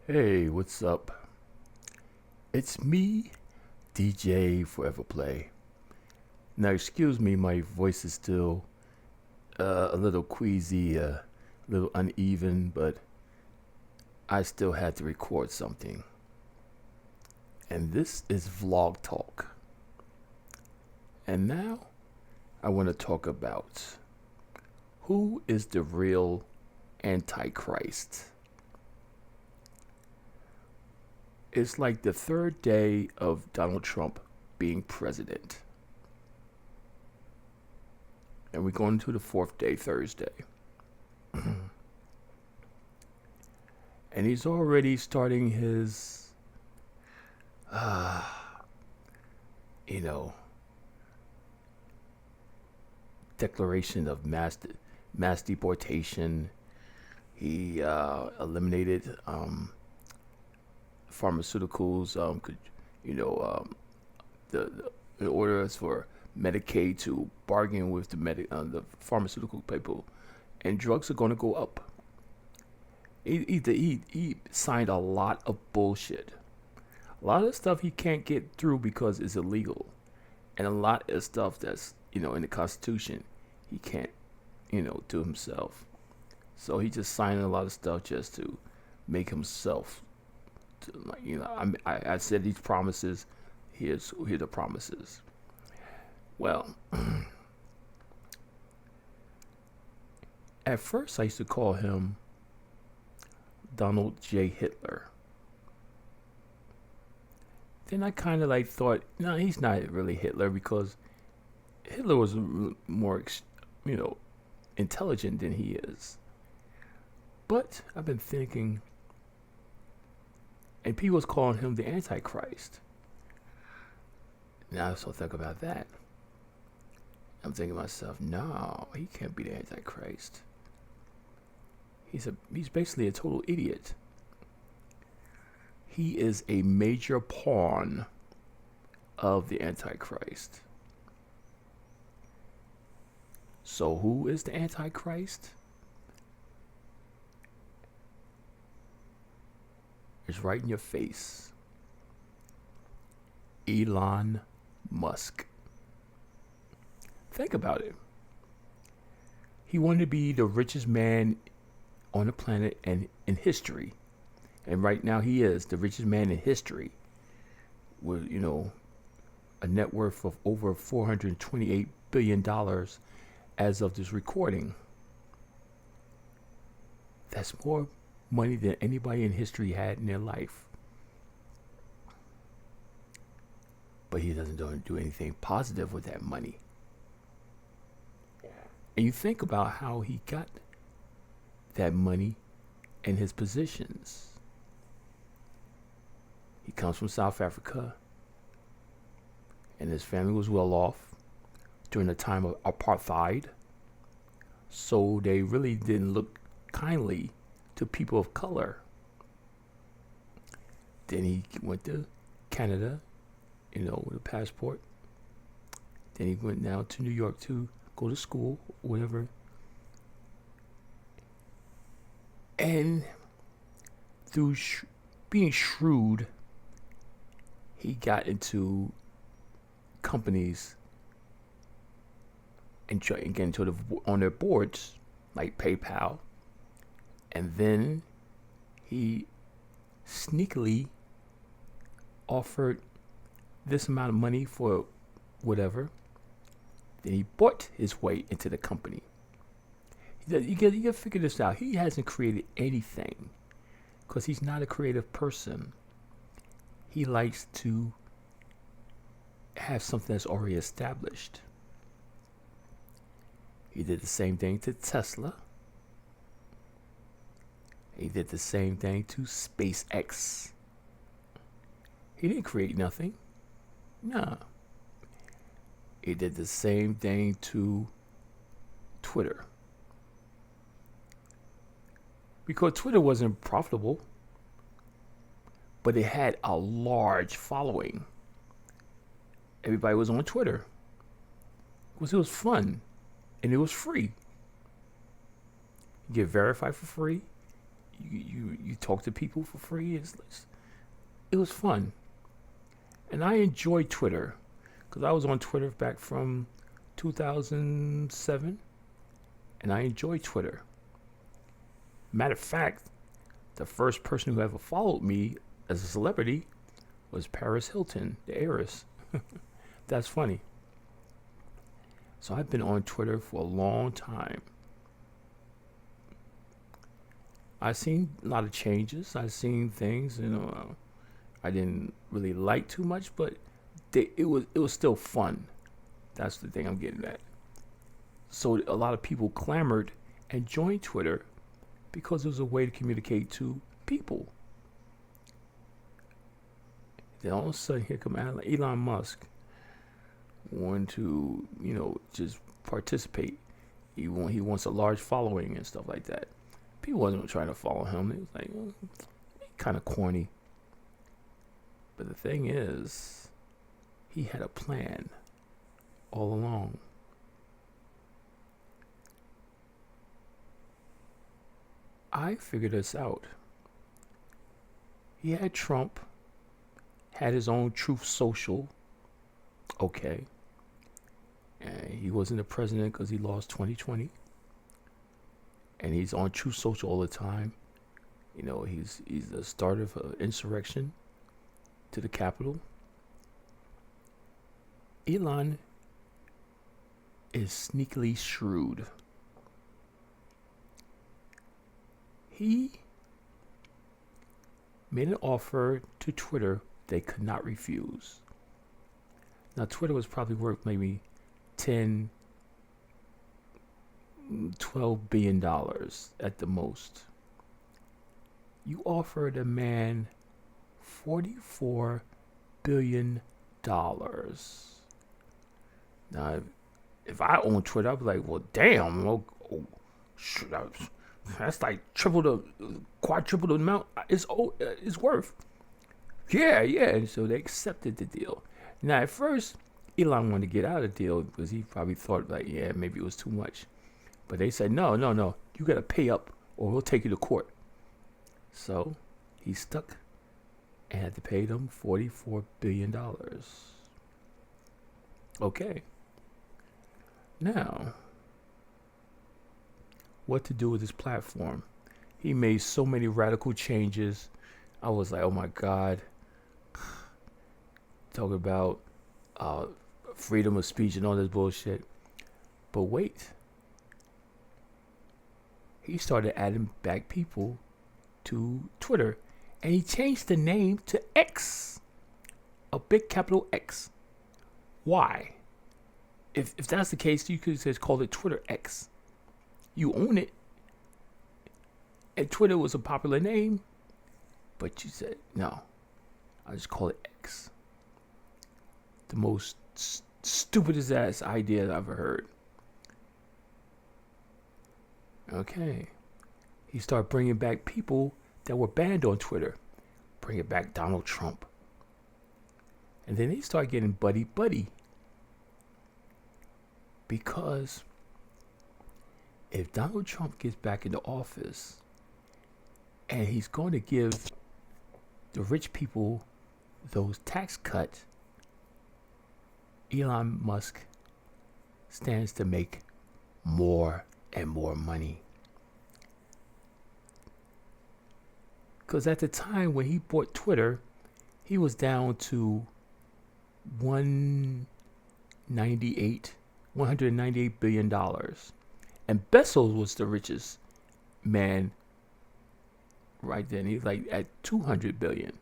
Hey, what's up? It's me, DJ Forever Play. Now, excuse me, my voice is still a little queasy, a little uneven, but I still had to record something. And this is Vlog Talk. And now I want to talk about who is the real Antichrist. It's like the third day of Donald Trump being president. And we're going to the fourth day, Thursday. And he's already starting his, uh, you know, declaration of mass deportation. He eliminated pharmaceuticals. Could you know the orders for Medicaid to bargain with the pharmaceutical people, and drugs are going to go up. He signed a lot of bullshit. A lot of stuff he can't get through because it's illegal, and a lot of stuff that's in the Constitution he can't do himself. So he just signed a lot of stuff just to make himself. I said these promises. Here the promises. Well, at first I used to call him Donald J. Hitler. Then I kind of like thought, no, he's not really Hitler because Hitler was more, intelligent than he is. But I've been thinking, and people was calling him the Antichrist. Now I still think about that. I'm thinking to myself, no, he can't be the Antichrist. He's basically a total idiot. He is a major pawn of the Antichrist. So who is the Antichrist? It's right in your face. Elon Musk. Think about it. He wanted to be the richest man on the planet and in history. And right now he is the richest man in history with, a net worth of over $428 billion as of this recording. That's more money than anybody in history had in their life. But he doesn't do anything positive with that money. And you think about how he got that money and his positions. He comes from South Africa, and his family was well off during the time of apartheid. So they really didn't look kindly to people of color. Then he went to Canada, with a passport. Then he went down to New York to go to school, whatever. And through being shrewd, he got into companies and get into on their boards, like PayPal. And then he sneakily offered this amount of money for whatever. Then he bought his way into the company. You got to figure this out. He hasn't created anything because he's not a creative person. He likes to have something that's already established. He did the same thing to Tesla. He did the same thing to SpaceX. He didn't create nothing. No. He did the same thing to Twitter. Because Twitter wasn't profitable, but it had a large following. Everybody was on Twitter because it was fun and it was free. You get verified for free, you talk to people for free. It was fun, and I enjoyed Twitter because I was on Twitter back from 2007, and I enjoyed Twitter. Matter of fact, the first person who ever followed me as a celebrity was Paris Hilton, the heiress. That's funny. So I've been on Twitter for a long time. I've seen a lot of changes. I've seen things, I didn't really like too much, but it was still fun. That's the thing I'm getting at. So a lot of people clamored and joined Twitter because it was a way to communicate to people. Then all of a sudden, here come Elon Musk, wanting to, just participate. He wants a large following and stuff like that. People wasn't trying to follow him. It was like, kind of corny. But the thing is, he had a plan all along. I figured this out. He had Trump, had his own Truth Social. Okay. And he wasn't the president because he lost 2020. And he's on Truth Social all the time. He's the starter of an insurrection to the Capitol. Elon is sneakily shrewd. He made an offer to Twitter they could not refuse. Now, Twitter was probably worth maybe $10, $12 billion at the most. You offered a man $44 billion. Now, if I own Twitter, I'd be like, well, damn, that's like quadruple the amount it's worth. Yeah. And so they accepted the deal. Now, at first, Elon wanted to get out of the deal because he probably thought like, yeah, maybe it was too much. But they said, no, you got to pay up or we'll take you to court. So he stuck and had to pay them $44 billion. Okay. Now, what to do with this platform? He made so many radical changes. I was like, oh my God. Talk about freedom of speech and all this bullshit. But wait. He started adding back people to Twitter. And he changed the name to X. A big capital X. Why? If that's the case, you could just call it Twitter X. You own it. And Twitter was a popular name. But you said, no. I just call it X. The most stupidest ass idea I've ever heard. Okay. He started bringing back people that were banned on Twitter. Bringing back Donald Trump. And then they started getting buddy. Because if Donald Trump gets back into office and he's going to give the rich people those tax cuts, Elon Musk stands to make more and more money. Because at the time when he bought Twitter, he was down to $198 billion. And Bezos was the richest man right then. He's like at 200 billion.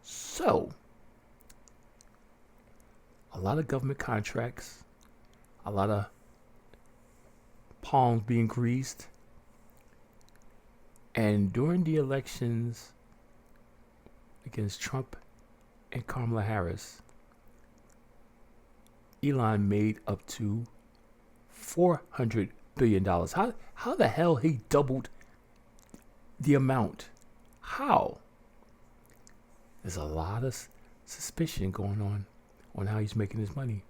So, a lot of government contracts, a lot of palms being greased. And during the elections against Trump and Kamala Harris, Elon made up to $400 billion. How the hell he doubled the amount? How? There's a lot of suspicion going on how he's making his money.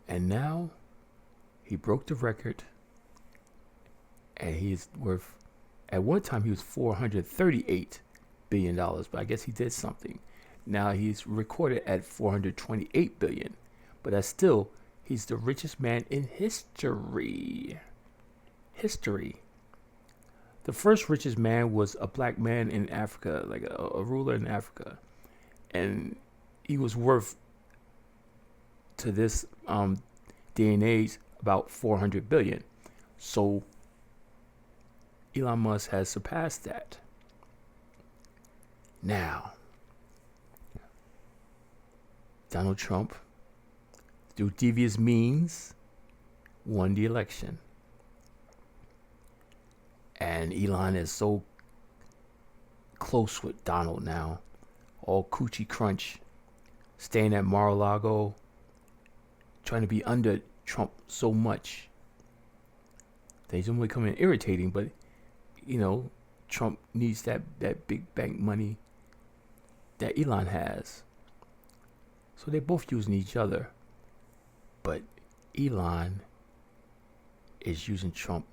And now he broke the record and he's worth, at one time he was $438 billion, but I guess he did something. Now he's recorded at 428 billion, but that's still, he's the richest man in history. History. The first richest man was a black man in Africa, like a ruler in Africa, and he was worth, to this day and age, about 400 billion. So Elon Musk has surpassed that. Now, Donald Trump, through devious means, won the election. And Elon is so close with Donald now, all coochie crunch, staying at Mar-a-Lago, trying to be under Trump so much. He's only becoming irritating, but Trump needs that big bank money that Elon has. So they're both using each other. But Elon is using Trump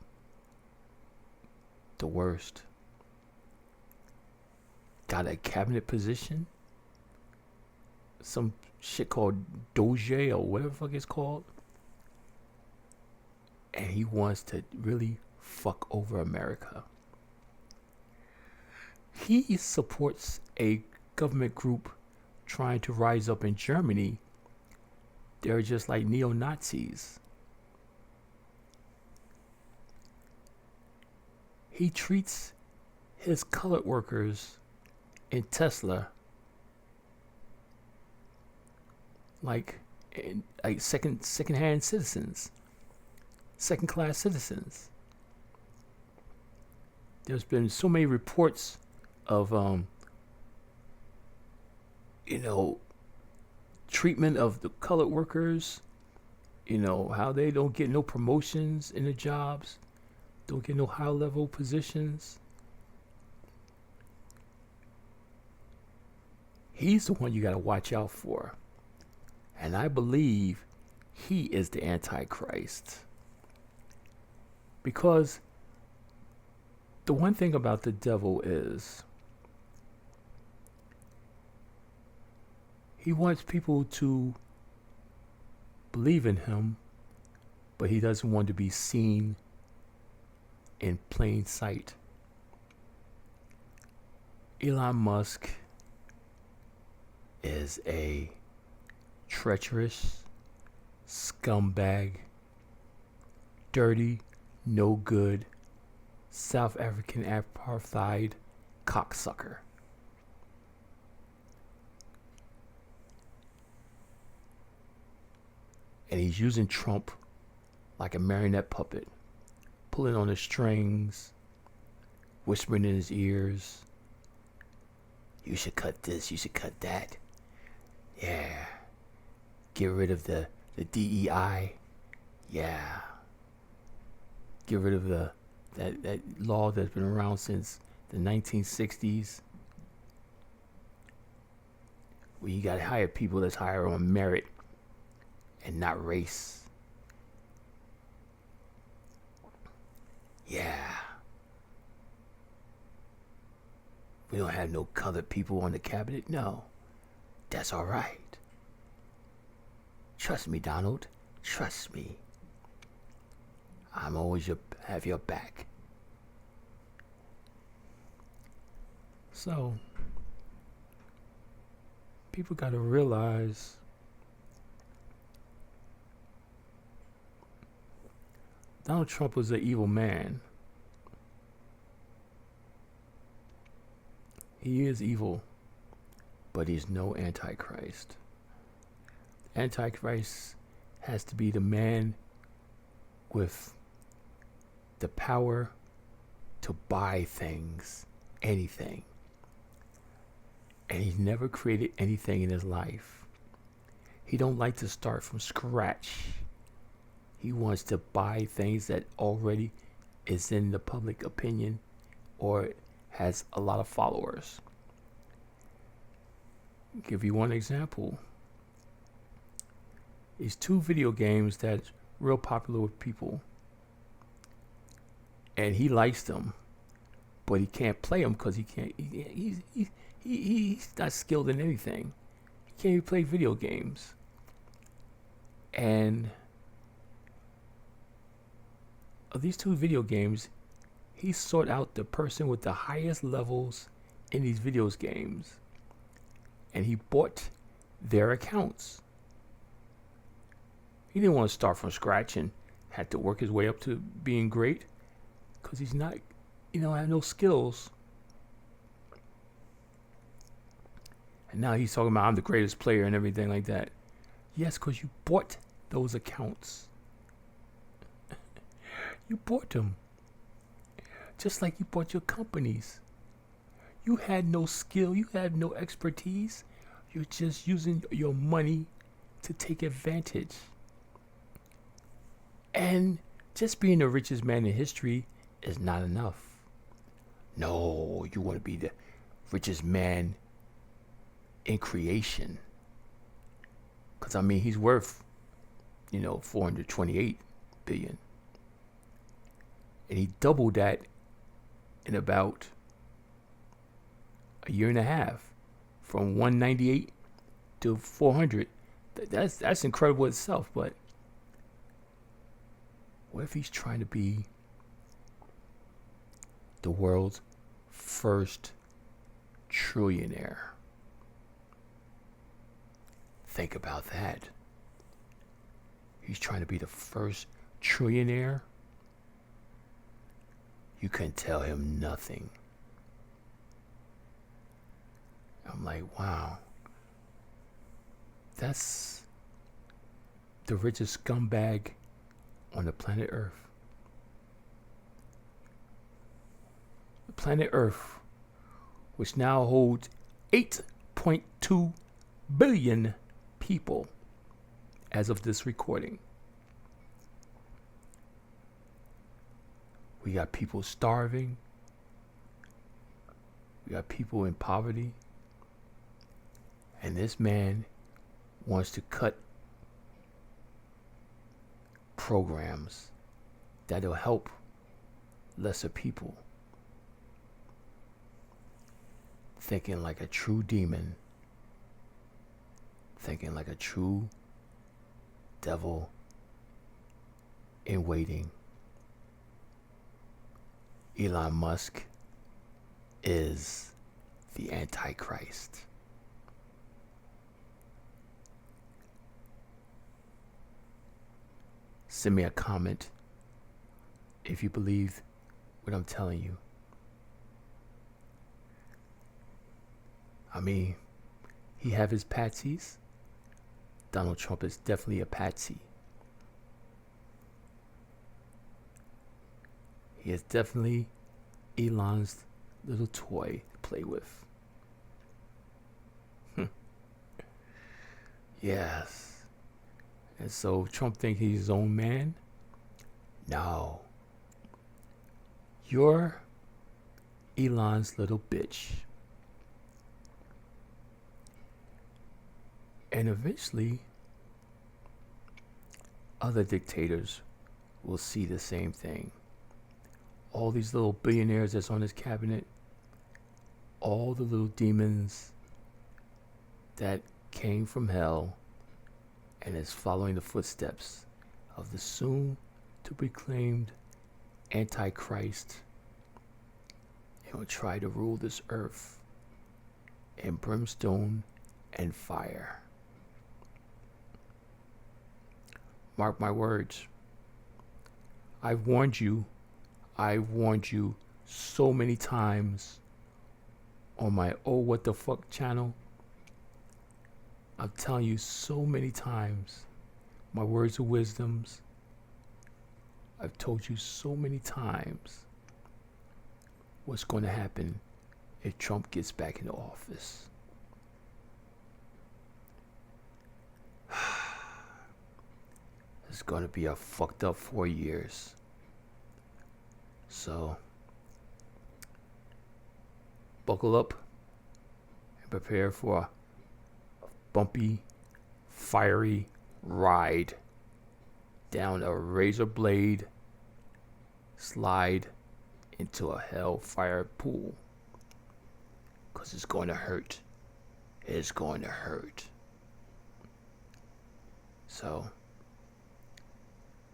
the worst. Got a cabinet position, some shit called Doge or whatever the fuck it's called, and he wants to really fuck over America. He supports a government group trying to rise up in Germany. They're just like neo-Nazis. He treats his colored workers in Tesla like second-hand citizens, second-class citizens. There's been so many reports of treatment of the colored workers, how they don't get no promotions in the jobs, don't get no high level positions. He's the one you got to watch out for. And I believe he is the Antichrist. Because the one thing about the devil is he wants people to believe in him, but he doesn't want to be seen in plain sight. Elon Musk is a treacherous scumbag, dirty, no good, South African apartheid cocksucker. And he's using Trump like a marionette puppet, pulling on his strings, whispering in his ears, you should cut this, you should cut that. Yeah. Get rid of the DEI. Yeah. Get rid of that law that's been around since the 1960s. Where you gotta hire people that's hired on merit and not race. Yeah. We don't have no colored people on the cabinet. No. That's all right. Trust me, Donald. Trust me. I'm always have your back. So, people got to realize Donald Trump was an evil man. He is evil, but he's no Antichrist. Antichrist has to be the man with the power to buy things, anything. And he's never created anything in his life. He don't like to start from scratch. He wants to buy things that already is in the public opinion or has a lot of followers. I'll give you one example. These two video games that's real popular with people. and he likes them, but he can't play them because he can't. He's not skilled in anything. He can't even play video games. And of these two video games, he sought out the person with the highest levels in these video games, and he bought their accounts. He didn't want to start from scratch and had to work his way up to being great because he's not, have no skills. And now he's talking about I'm the greatest player and everything like that. Yes, because you bought those accounts. You bought them. Just like you bought your companies. You had no skill. You had no expertise. You're just using your money to take advantage. And just being the richest man in history is not enough. No, you want to be the richest man in creation. Because, he's worth, 428 billion. And he doubled that in about a year and a half. From 198 to 400. That's incredible itself, but what if he's trying to be the world's first trillionaire? Think about that. He's trying to be the first trillionaire. You couldn't tell him nothing. I'm like, wow. That's the richest scumbag on the planet Earth. The planet Earth, which now holds 8.2 billion people as of this recording. We got people starving. We got people in poverty. And this man wants to cut programs that'll help lesser people. Thinking like a true demon. Thinking like a true devil in waiting. Elon Musk is the Antichrist. Send me a comment if you believe what I'm telling you. He have his patsies. Donald Trump is definitely a patsy. He is definitely Elon's little toy to play with. Yes. And so Trump thinks he's his own man? No. You're Elon's little bitch. And eventually, other dictators will see the same thing. All these little billionaires that's on his cabinet, all the little demons that came from hell and is following the footsteps of the soon to be claimed Antichrist, and will try to rule this earth in brimstone and fire. Mark my words. I've warned you so many times on my Oh What the Fuck channel. I'm telling you so many times my words of wisdoms. I've told you so many times what's going to happen if Trump gets back into office. It's going to be a fucked up 4 years. So, buckle up and prepare for a bumpy, fiery ride down a razor blade slide into a hellfire pool. Because it's going to hurt. It's going to hurt. So,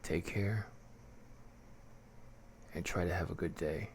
take care and try to have a good day.